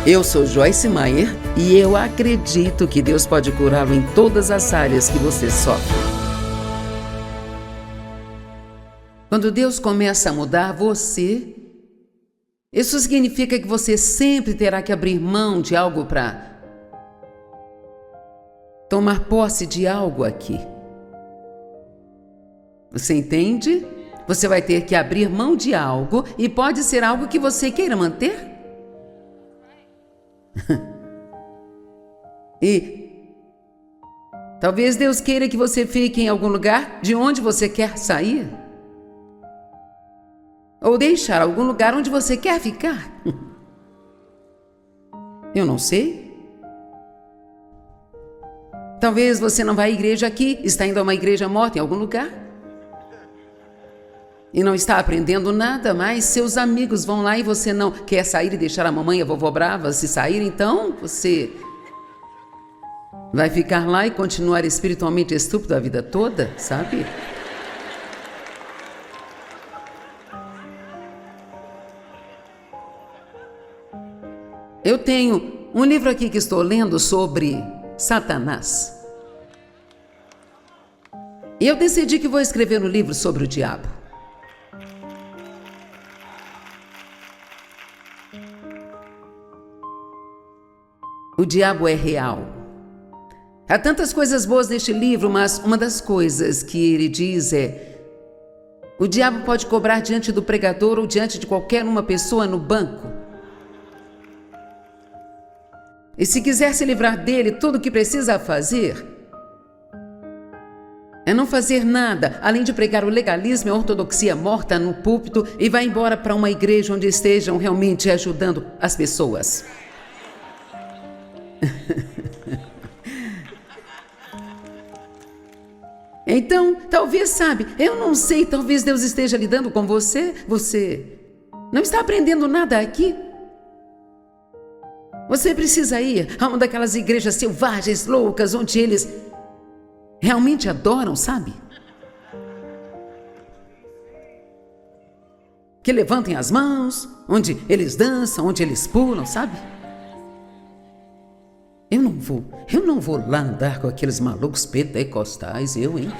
Eu sou Joyce Meyer e eu acredito que Deus pode curá-lo em todas as áreas que você sofre. Quando Deus começa a mudar você, isso significa que você sempre terá que abrir mão de algo para tomar posse de algo aqui. Você entende? Você vai ter que abrir mão de algo e pode ser algo que você queira manter. E talvez Deus queira que você fique em algum lugar de onde você quer sair. Ou deixar algum lugar onde você quer ficar. Eu não sei. Talvez você não vá à igreja aqui, está indo a uma igreja morta em algum lugar. E não está aprendendo nada, mas seus amigos vão lá e você não quer sair e deixar a mamãe e a vovó bravas. Se sair, então você vai ficar lá e continuar espiritualmente estúpido a vida toda, sabe? Eu tenho um livro aqui que estou lendo sobre Satanás. E eu decidi que vou escrever um livro sobre o diabo. O diabo é real. Há tantas coisas boas neste livro, mas uma das coisas que ele diz é: o diabo pode cobrar diante do pregador ou diante de qualquer uma pessoa no banco. E se quiser se livrar dele, tudo o que precisa fazer é não fazer nada, além de pregar o legalismo e a ortodoxia morta no púlpito e vai embora para uma igreja onde estejam realmente ajudando as pessoas. Então, talvez, sabe, eu não sei, talvez Deus esteja lidando com você. Você não está aprendendo nada aqui. Você precisa ir a uma daquelas igrejas selvagens, loucas, onde eles realmente adoram, sabe? Que levantem as mãos, onde eles dançam, onde eles pulam, sabe? Eu não vou lá andar com aqueles malucos pentecostais, hein?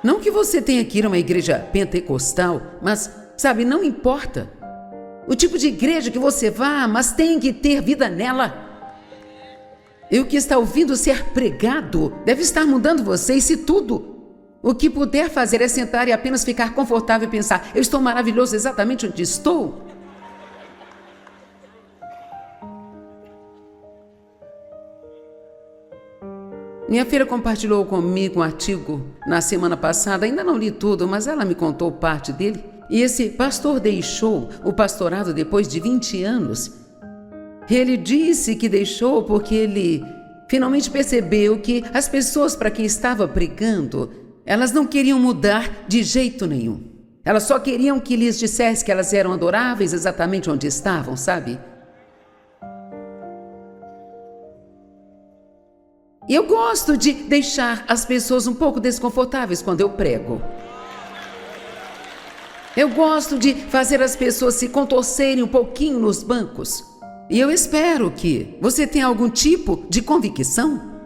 Não que você tenha que ir a uma igreja pentecostal, mas, sabe, não importa o tipo de igreja que você vá, mas tem que ter vida nela. E o que está ouvindo ser pregado deve estar mudando você, e se tudo o que puder fazer é sentar e apenas ficar confortável e pensar: eu estou maravilhoso exatamente onde estou. Minha filha compartilhou comigo um artigo na semana passada, ainda não li tudo, mas ela me contou parte dele. E esse pastor deixou o pastorado depois de 20 anos. Ele disse que deixou porque ele finalmente percebeu que as pessoas para quem estava pregando, elas não queriam mudar de jeito nenhum. Elas só queriam que lhes dissesse que elas eram adoráveis exatamente onde estavam, sabe? E eu gosto de deixar as pessoas um pouco desconfortáveis quando eu prego. Eu gosto de fazer as pessoas se contorcerem um pouquinho nos bancos. E eu espero que você tenha algum tipo de convicção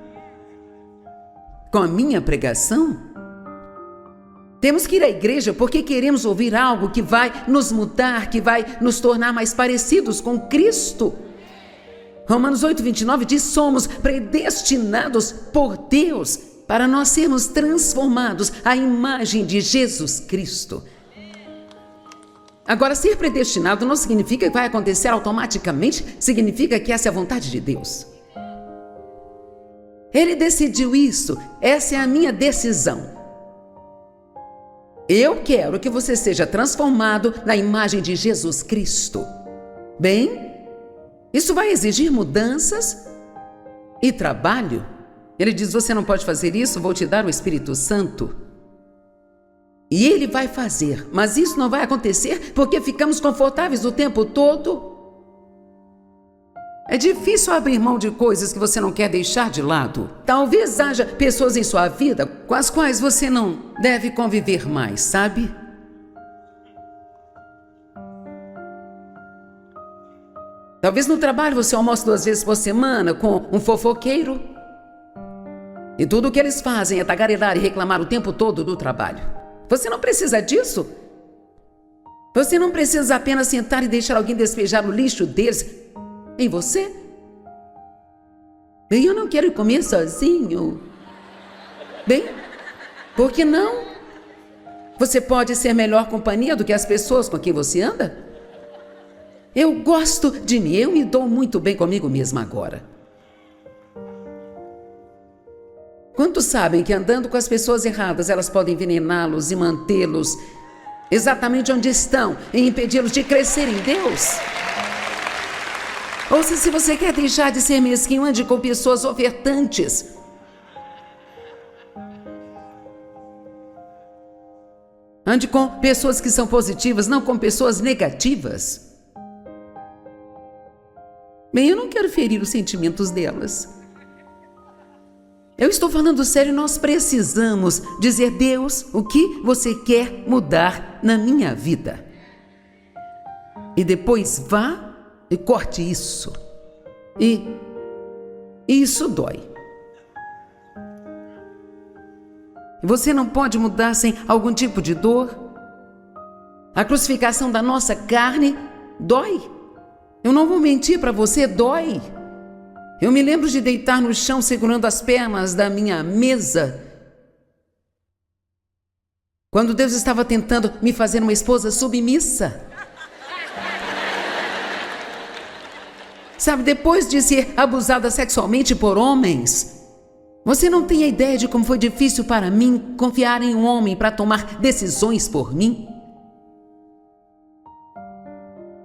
com a minha pregação. Temos que ir à igreja porque queremos ouvir algo que vai nos mudar, que vai nos tornar mais parecidos com Cristo. Romanos 8:29 diz: somos predestinados por Deus para nós sermos transformados à imagem de Jesus Cristo. Agora, ser predestinado não significa que vai acontecer automaticamente, significa que essa é a vontade de Deus. Ele decidiu isso, essa é a minha decisão. Eu quero que você seja transformado na imagem de Jesus Cristo. Bem, isso vai exigir mudanças e trabalho. Ele diz: você não pode fazer isso, vou te dar o Espírito Santo. E ele vai fazer, mas isso não vai acontecer porque ficamos confortáveis o tempo todo. É difícil abrir mão de coisas que você não quer deixar de lado. Talvez haja pessoas em sua vida com as quais você não deve conviver mais, sabe? Talvez no trabalho você almoce 2 vezes por semana com um fofoqueiro. E tudo o que eles fazem é tagarelar e reclamar o tempo todo do trabalho. Você não precisa disso. Você não precisa apenas sentar e deixar alguém despejar o lixo deles em você. Bem, eu não quero comer sozinho. Bem, por que não? Você pode ser melhor companhia do que as pessoas com quem você anda? Eu gosto de mim, eu me dou muito bem comigo mesma agora. Quantos sabem que andando com as pessoas erradas, elas podem envenená-los e mantê-los exatamente onde estão e impedi-los de crescer em Deus? Ou se você quer deixar de ser mesquinho, ande com pessoas ofertantes. Ande com pessoas que são positivas, não com pessoas negativas. Bem, eu não quero ferir os sentimentos delas. Eu estou falando sério, nós precisamos dizer: Deus, o que você quer mudar na minha vida? E depois vá e corte isso. E isso dói. Você não pode mudar sem algum tipo de dor. A crucificação da nossa carne dói. Eu não vou mentir para você, dói. Eu me lembro de deitar no chão segurando as pernas da minha mesa, quando Deus estava tentando me fazer uma esposa submissa. Sabe, depois de ser abusada sexualmente por homens, você não tem a ideia de como foi difícil para mim confiar em um homem para tomar decisões por mim.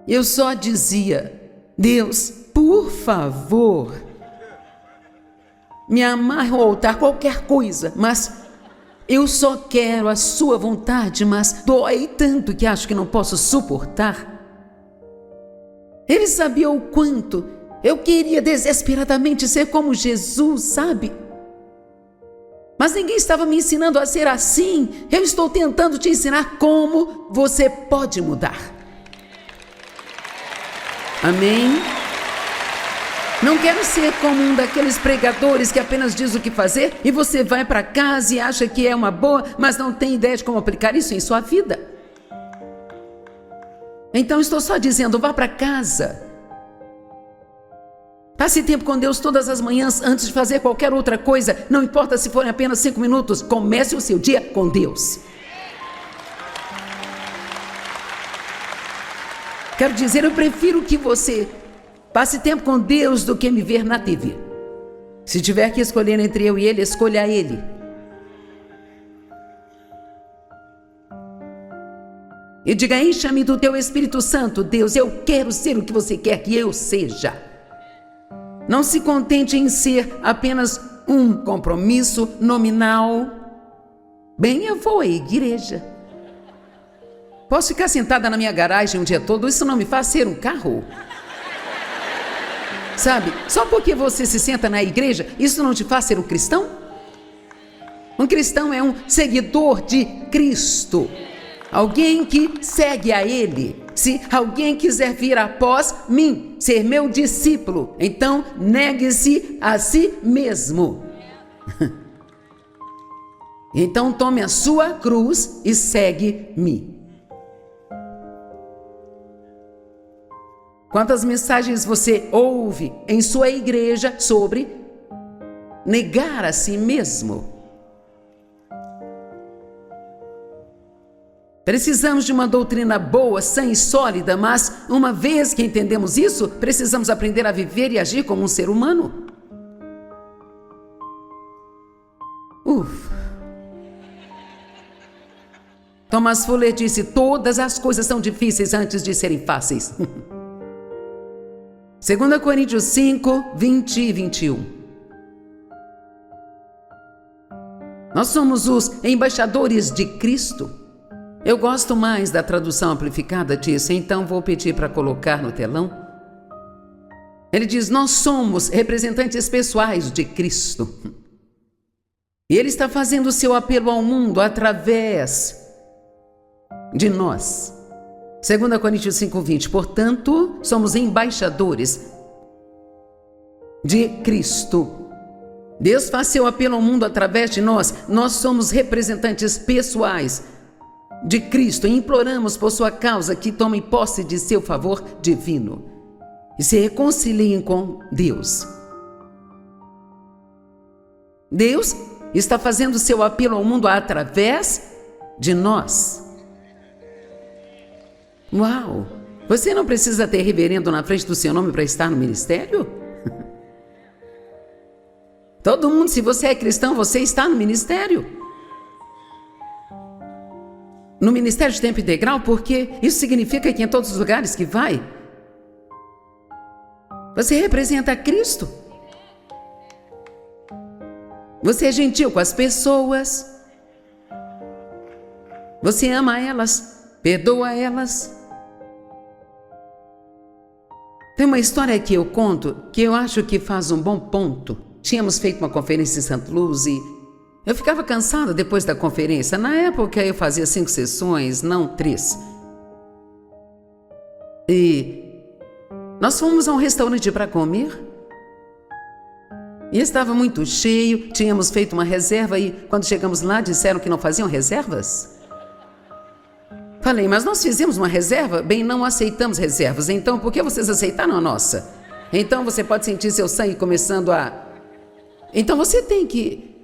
Eu só dizia: Deus, por favor, me amarre ao altar, qualquer coisa, mas eu só quero a sua vontade, mas dói tanto que acho que não posso suportar. Ele sabia o quanto eu queria desesperadamente ser como Jesus, sabe? Mas ninguém estava me ensinando a ser assim. Eu estou tentando te ensinar como você pode mudar. Amém? Não quero ser como um daqueles pregadores que apenas diz o que fazer e você vai para casa e acha que é uma boa, mas não tem ideia de como aplicar isso em sua vida. Então estou só dizendo: vá para casa. Passe tempo com Deus todas as manhãs antes de fazer qualquer outra coisa. Não importa se forem apenas 5 minutos. Comece o seu dia com Deus. Quero dizer, eu prefiro que você passe tempo com Deus do que me ver na TV. Se tiver que escolher entre eu e Ele, escolha Ele. E diga: encha-me do teu Espírito Santo, Deus, eu quero ser o que você quer que eu seja. Não se contente em ser apenas um compromisso nominal. Bem, eu vou à igreja. Posso ficar sentada na minha garagem um dia todo, isso não me faz ser um carro. Sabe, só porque você se senta na igreja, isso não te faz ser um cristão? Um cristão é um seguidor de Cristo. Alguém que segue a Ele. Se alguém quiser vir após mim, ser meu discípulo, então negue-se a si mesmo. Então tome a sua cruz e segue-me. Quantas mensagens você ouve em sua igreja sobre negar a si mesmo? Precisamos de uma doutrina boa, sã e sólida, mas uma vez que entendemos isso, precisamos aprender a viver e agir como um ser humano. Thomas Fuller disse: todas as coisas são difíceis antes de serem fáceis. 2 Coríntios 5, 20 e 21. Nós somos os embaixadores de Cristo. Eu gosto mais da tradução amplificada disso, então vou pedir para colocar no telão. Ele diz: nós somos representantes pessoais de Cristo. E Ele está fazendo o seu apelo ao mundo através de nós. 2 Coríntios 5:20. Portanto, somos embaixadores de Cristo. Deus faz seu apelo ao mundo através de nós. Nós somos representantes pessoais de Cristo e imploramos por sua causa que tomem posse de seu favor divino e se reconciliem com Deus. Deus está fazendo seu apelo ao mundo através de nós. Uau! Você não precisa ter reverendo na frente do seu nome para estar no ministério? Todo mundo, se você é cristão, você está no ministério. No ministério de tempo integral, porque isso significa que em todos os lugares que vai, você representa Cristo. Você é gentil com as pessoas. Você ama elas, perdoa elas. Tem uma história que eu conto que eu acho que faz um bom ponto. Tínhamos feito uma conferência em Santa Luz e eu ficava cansada depois da conferência. Na época eu fazia 5 sessões, não 3. E nós fomos a um restaurante para comer. E estava muito cheio, tínhamos feito uma reserva e quando chegamos lá disseram que não faziam reservas. Falei, mas nós fizemos uma reserva? Bem, não aceitamos reservas, então por que vocês aceitaram a nossa? Então você pode sentir seu sangue começando a... Então você tem que...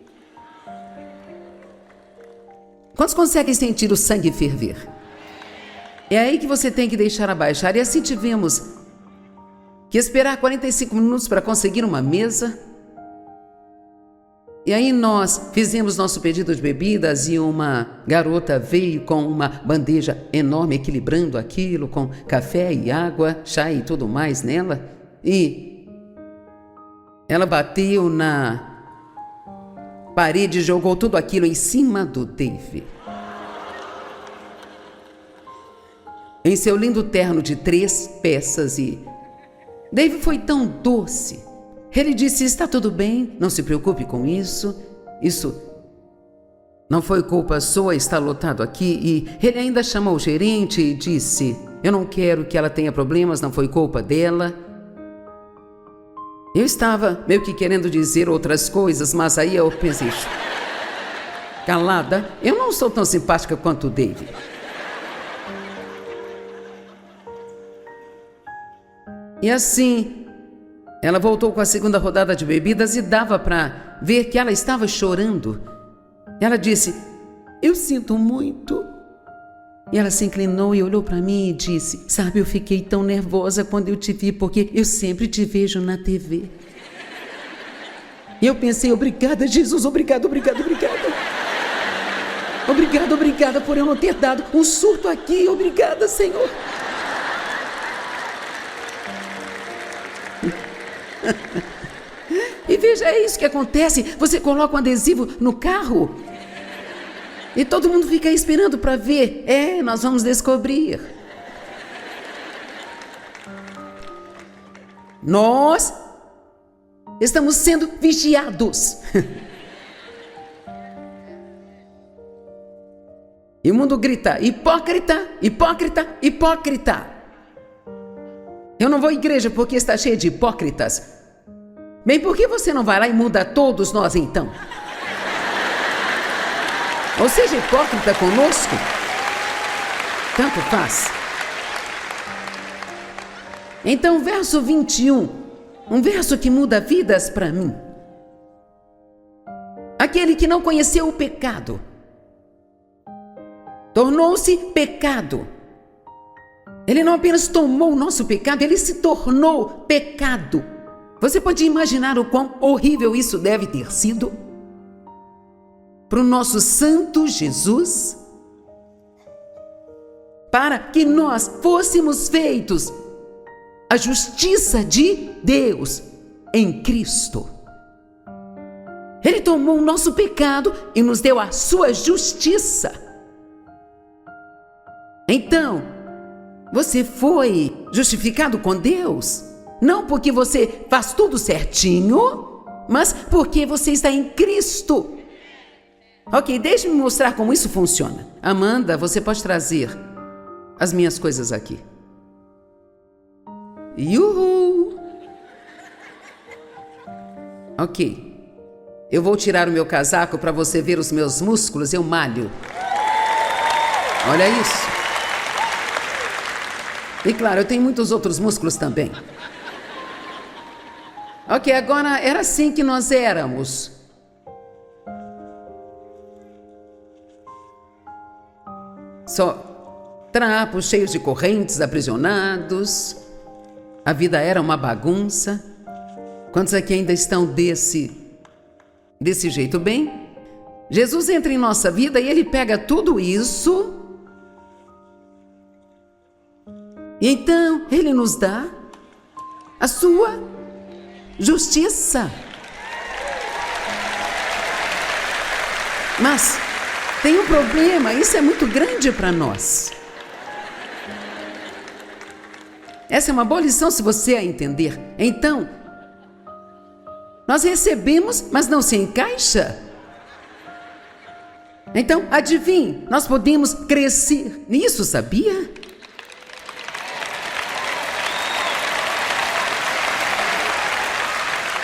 Quantos conseguem sentir o sangue ferver? É aí que você tem que deixar abaixar. E assim tivemos que esperar 45 minutos para conseguir uma mesa. E aí nós fizemos nosso pedido de bebidas e uma garota veio com uma bandeja enorme, equilibrando aquilo, com café e água, chá e tudo mais nela. E ela bateu na parede e jogou tudo aquilo em cima do Dave. Em seu lindo terno de 3 peças e... Dave foi tão doce. Ele disse, está tudo bem, não se preocupe com isso. Isso não foi culpa sua, está lotado aqui. E ele ainda chamou o gerente e disse, eu não quero que ela tenha problemas, não foi culpa dela. Eu estava meio que querendo dizer outras coisas, mas aí eu pensei, calada, eu não sou tão simpática quanto o Dave. E assim, ela voltou com a segunda rodada de bebidas e dava para ver que ela estava chorando. Ela disse, eu sinto muito. E ela se inclinou e olhou para mim e disse, sabe, eu fiquei tão nervosa quando eu te vi, porque eu sempre te vejo na TV. E eu pensei, obrigada, Jesus, obrigada. Obrigada por eu não ter dado um surto aqui, obrigada, Senhor. E veja, é isso que acontece, você coloca um adesivo no carro e todo mundo fica esperando para ver. Nós vamos descobrir. Nós estamos sendo vigiados. E o mundo grita, hipócrita, hipócrita, hipócrita. Eu não vou à igreja porque está cheia de hipócritas. Bem, por que você não vai lá e muda todos nós então? Ou seja, hipócrita conosco, tanto faz. Então, verso 21, um verso que muda vidas para mim. Aquele que não conheceu o pecado, tornou-se pecado. Ele não apenas tomou o nosso pecado, ele se tornou pecado. Você pode imaginar o quão horrível isso deve ter sido? Para o nosso santo Jesus, para que nós fôssemos feitos a justiça de Deus em Cristo. Ele tomou o nosso pecado e nos deu a sua justiça. Então, você foi justificado com Deus, não porque você faz tudo certinho, mas porque você está em Cristo. Ok, deixe-me mostrar como isso funciona. Amanda, você pode trazer as minhas coisas aqui. Uhul! Ok. Eu vou tirar o meu casaco para você ver os meus músculos. Eu malho. Olha isso. E claro, eu tenho muitos outros músculos também. Ok, agora era assim que nós éramos. Só trapos cheios de correntes, aprisionados. A vida era uma bagunça. Quantos aqui ainda estão desse jeito? Bem, Jesus entra em nossa vida e Ele pega tudo isso e então Ele nos dá a sua justiça. Mas tem um problema, isso é muito grande para nós. Essa é uma boa lição se você a entender. Então, nós recebemos, mas não se encaixa. Então, adivinhe, nós podemos crescer nisso, sabia?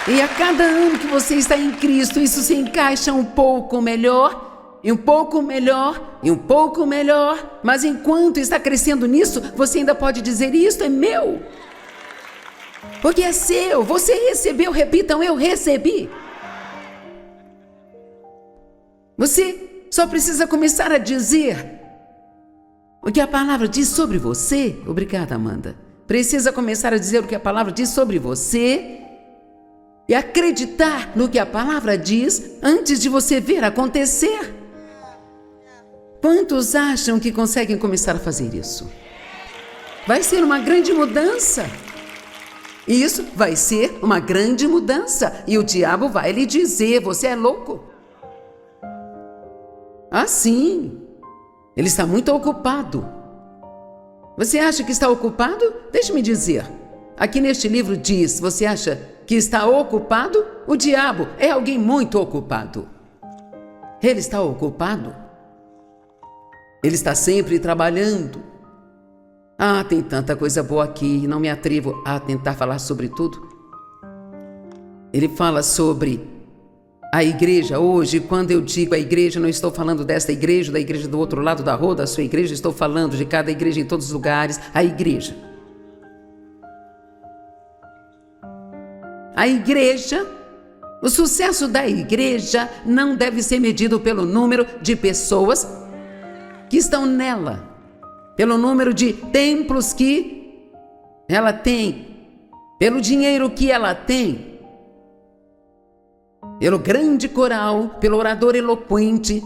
E a cada ano que você está em Cristo, isso se encaixa um pouco melhor, e um pouco melhor, e um pouco melhor. Mas enquanto está crescendo nisso, você ainda pode dizer: isto é meu. Porque é seu, você recebeu, repitam: eu recebi. Você só precisa começar a dizer o que a palavra diz sobre você. Obrigada, Amanda. Precisa começar a dizer o que a palavra diz sobre você e acreditar no que a palavra diz antes de você ver acontecer. Quantos acham que conseguem começar a fazer isso? Vai ser uma grande mudança. Isso vai ser uma grande mudança. E o diabo vai lhe dizer: você é louco. Ah, sim. Ele está muito ocupado. Você acha que está ocupado? Deixe-me dizer. Aqui neste livro diz: você acha que está ocupado? O diabo é alguém muito ocupado. Ele está ocupado. Ele está sempre trabalhando. Ah, tem tanta coisa boa aqui, não me atrevo a tentar falar sobre tudo. Ele fala sobre a igreja hoje. Quando eu digo a igreja, não estou falando desta igreja, da igreja do outro lado da rua, da sua igreja. Estou falando de cada igreja em todos os lugares. A igreja. A igreja, o sucesso da igreja não deve ser medido pelo número de pessoas que estão nela, pelo número de templos que ela tem, pelo dinheiro que ela tem, pelo grande coral, pelo orador eloquente,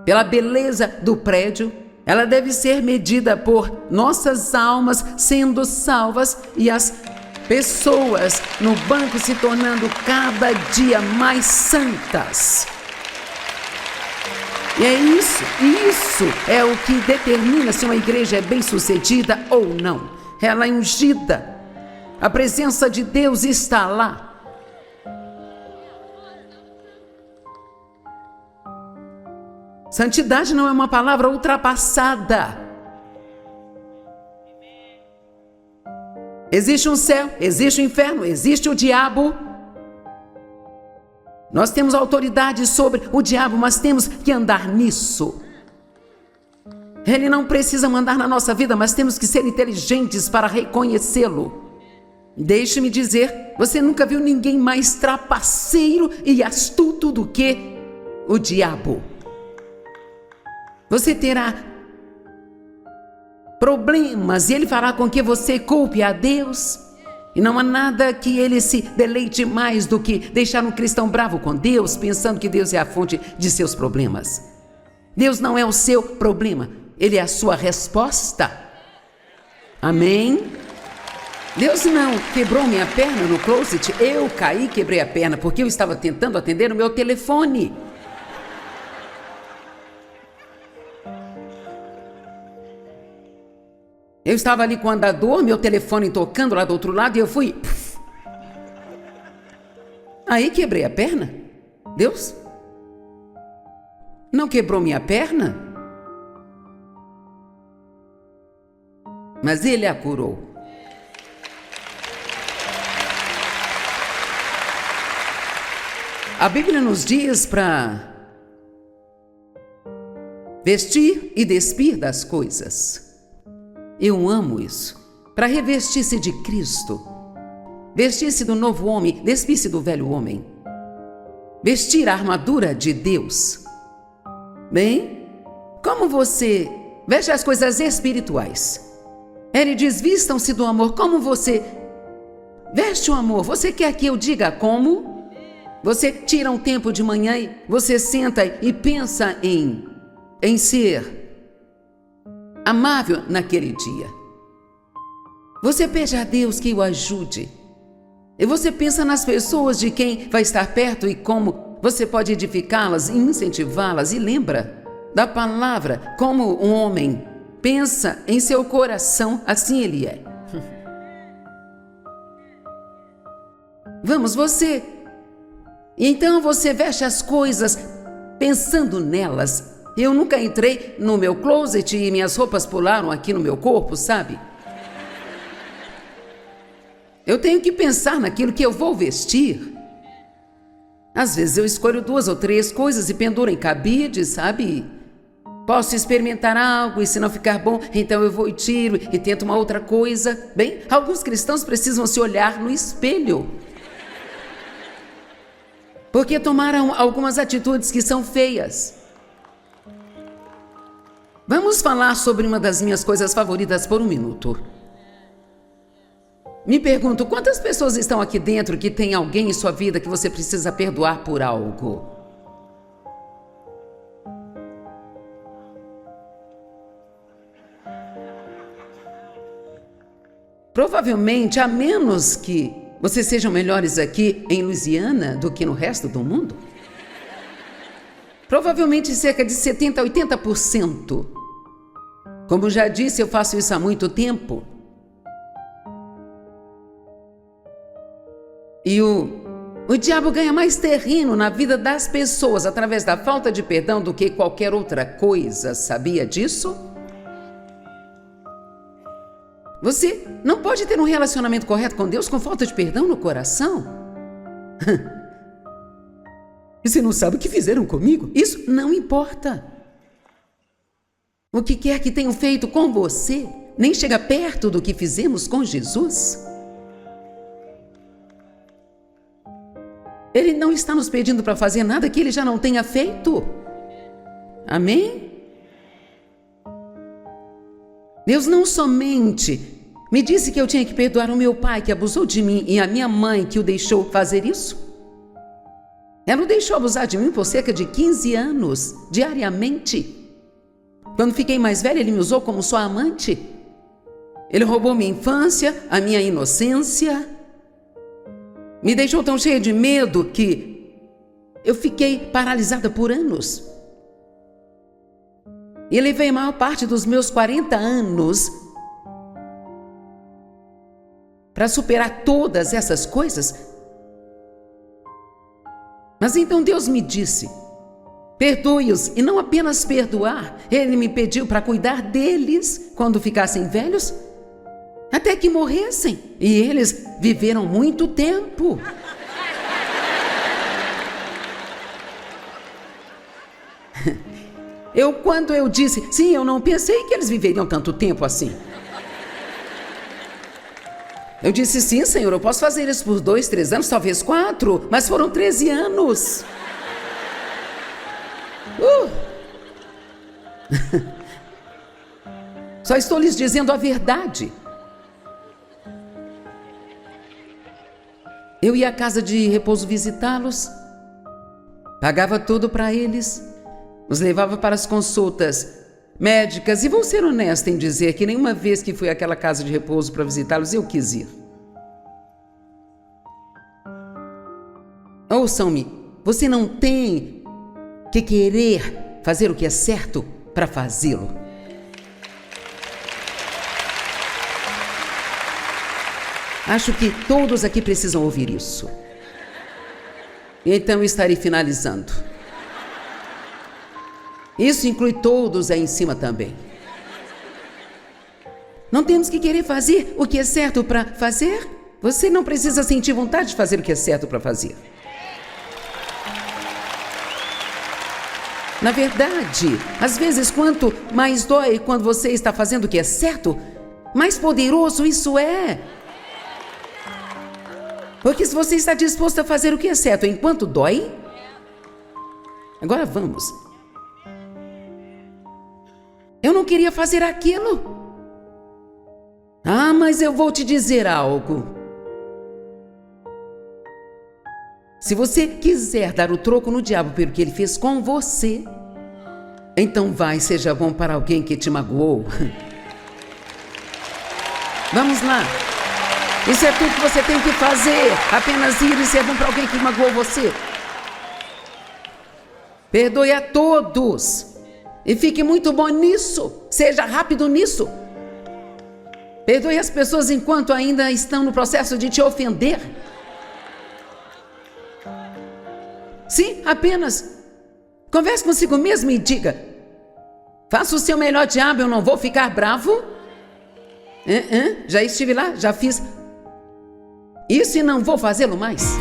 pela beleza do prédio. Ela deve ser medida por nossas almas sendo salvas e as pessoas no banco se tornando cada dia mais santas. E é isso é o que determina se uma igreja é bem-sucedida ou não. Ela é ungida. A presença de Deus está lá. Santidade não é uma palavra ultrapassada. Existe um céu, existe o inferno, existe o diabo. Nós temos autoridade sobre o diabo, mas temos que andar nisso. Ele não precisa mandar na nossa vida, mas temos que ser inteligentes para reconhecê-lo. Deixe-me dizer, você nunca viu ninguém mais trapaceiro e astuto do que o diabo. Você terá problemas e ele fará com que você culpe a Deus. E não há nada que ele se deleite mais do que deixar um cristão bravo com Deus, pensando que Deus é a fonte de seus problemas. Deus não é o seu problema, Ele é a sua resposta. Amém? Deus não quebrou minha perna no closet, eu caí e quebrei a perna porque eu estava tentando atender o meu telefone. Eu estava ali com o andador, meu telefone tocando lá do outro lado e eu fui... Aí quebrei a perna. Deus não quebrou minha perna? mas Ele a curou. A Bíblia nos diz para vestir e despir das coisas. Eu amo isso. Para revestir-se de Cristo, vestir-se do novo homem, despir-se do velho homem, vestir a armadura de Deus. Bem, como você veste as coisas espirituais? Ele diz, vistam-se do amor. Como você veste o amor? Você quer que eu diga como? Você tira um tempo de manhã e você senta e pensa em ser amável naquele dia. Você pede a Deus que o ajude. E você pensa nas pessoas de quem vai estar perto e como você pode edificá-las e incentivá-las. E lembra da palavra, como um homem pensa em seu coração, assim ele é. Vamos, você... Então você veste as coisas pensando nelas. Eu nunca entrei no meu closet e minhas roupas pularam aqui no meu corpo, sabe? Eu tenho que pensar naquilo que eu vou vestir. Às vezes eu escolho 2 ou 3 coisas e penduro em cabide, sabe? Posso experimentar algo e se não ficar bom, então eu vou e tiro e tento uma outra coisa. Bem, alguns cristãos precisam se olhar no espelho, porque tomaram algumas atitudes que são feias. Vamos falar sobre uma das minhas coisas favoritas por um minuto. Me pergunto, quantas pessoas estão aqui dentro que tem alguém em sua vida que você precisa perdoar por algo? Provavelmente, a menos que vocês sejam melhores aqui em Louisiana do que no resto do mundo. Provavelmente cerca de 70% a 80%. Como já disse, eu faço isso há muito tempo. E o diabo ganha mais terreno na vida das pessoas através da falta de perdão do que qualquer outra coisa. Sabia disso? Você não pode ter um relacionamento correto com Deus com falta de perdão no coração. E você não sabe o que fizeram comigo? Isso não importa. O que quer que tenham feito com você nem chega perto do que fizemos com Jesus. Ele não está nos pedindo para fazer nada que Ele já não tenha feito. Amém? Deus não somente me disse que eu tinha que perdoar o meu pai que abusou de mim e a minha mãe que o deixou fazer isso. Ela o deixou abusar de mim por cerca de 15 anos, diariamente. Quando fiquei mais velha, ele me usou como sua amante. Ele roubou minha infância, a minha inocência. Me deixou tão cheia de medo que eu fiquei paralisada por anos. E levei a maior parte dos meus 40 anos para superar todas essas coisas. Mas então Deus me disse, perdoe-os, e não apenas perdoar. Ele me pediu para cuidar deles quando ficassem velhos, até que morressem. E eles viveram muito tempo. Quando eu disse, sim, eu não pensei que eles viveriam tanto tempo assim. Eu disse, sim, Senhor, eu posso fazer isso por 2, 3 anos, talvez 4, mas foram 13 anos. Só estou lhes dizendo a verdade. Eu ia à casa de repouso visitá-los, pagava tudo para eles, os levava para as consultas médicas, e vou ser honesta em dizer que nenhuma vez que fui àquela casa de repouso para visitá-los, eu quis ir. Ouçam-me, você não tem que querer fazer o que é certo para fazê-lo. Acho que todos aqui precisam ouvir isso. E então estarei finalizando. Isso inclui todos aí em cima também. Não temos que querer fazer o que é certo para fazer. Você não precisa sentir vontade de fazer o que é certo para fazer. Na verdade, às vezes, quanto mais dói quando você está fazendo o que é certo, mais poderoso isso é. Porque se você está disposto a fazer o que é certo enquanto dói... Agora vamos. Eu não queria fazer aquilo. Ah, mas eu vou te dizer algo. Se você quiser dar o troco no diabo pelo que ele fez com você, então vai, seja bom para alguém que te magoou. Vamos lá. Isso é tudo que você tem que fazer. Apenas ir e ser bom para alguém que magoou você. Perdoe a todos. E fique muito bom nisso. Seja rápido nisso. Perdoe as pessoas enquanto ainda estão no processo de te ofender. Sim, apenas converse consigo mesmo e diga: faça o seu melhor, diabo, eu não vou ficar bravo. Já estive lá, já fiz isso e não vou fazê-lo mais.